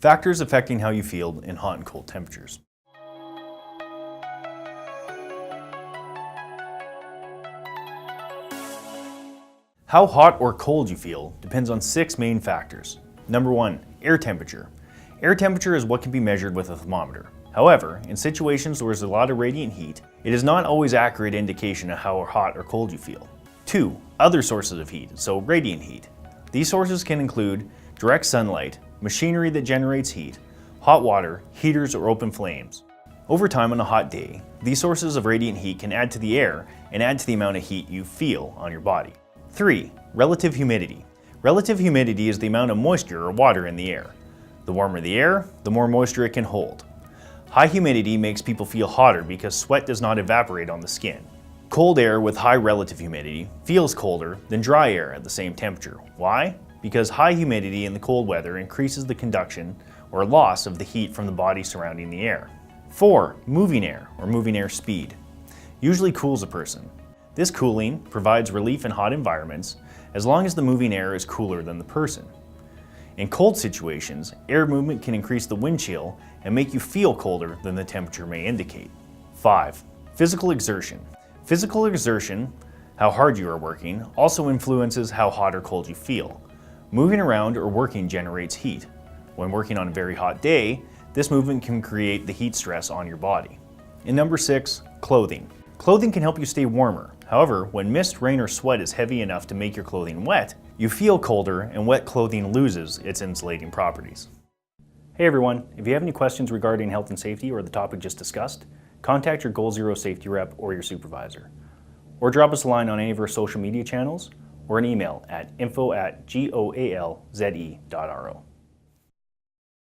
Factors affecting how you feel in hot and cold temperatures. How hot or cold you feel depends on 6 main factors. Number 1, air temperature. Air temperature is what can be measured with a thermometer. However, in situations where there's a lot of radiant heat, it is not always an accurate indication of how hot or cold you feel. 2, other sources of heat, so radiant heat. These sources can include direct sunlight, machinery that generates heat, hot water, heaters, or open flames. Over time on a hot day, these sources of radiant heat can add to the air and add to the amount of heat you feel on your body. 3. Relative humidity. Relative humidity is the amount of moisture or water in the air. The warmer the air, the more moisture it can hold. High humidity makes people feel hotter because sweat does not evaporate on the skin. Cold air with high relative humidity feels colder than dry air at the same temperature. Why? Because high humidity in the cold weather increases the conduction or loss of the heat from the body surrounding the air. 4. Moving air or moving air speed. Usually cools a person. This cooling provides relief in hot environments as long as the moving air is cooler than the person. In cold situations, air movement can increase the wind chill and make you feel colder than the temperature may indicate. 5. Physical exertion. Physical exertion, how hard you are working, also influences how hot or cold you feel. Moving around or working generates heat. When working on a very hot day, this movement can create the heat stress on your body. And number 6, clothing. Clothing can help you stay warmer. However, when mist, rain, or sweat is heavy enough to make your clothing wet, you feel colder and wet clothing loses its insulating properties. Hey everyone, if you have any questions regarding health and safety or the topic just discussed, contact your Goal Zero safety rep or your supervisor. Or drop us a line on any of our social media channels or an email at info@goalze.ro.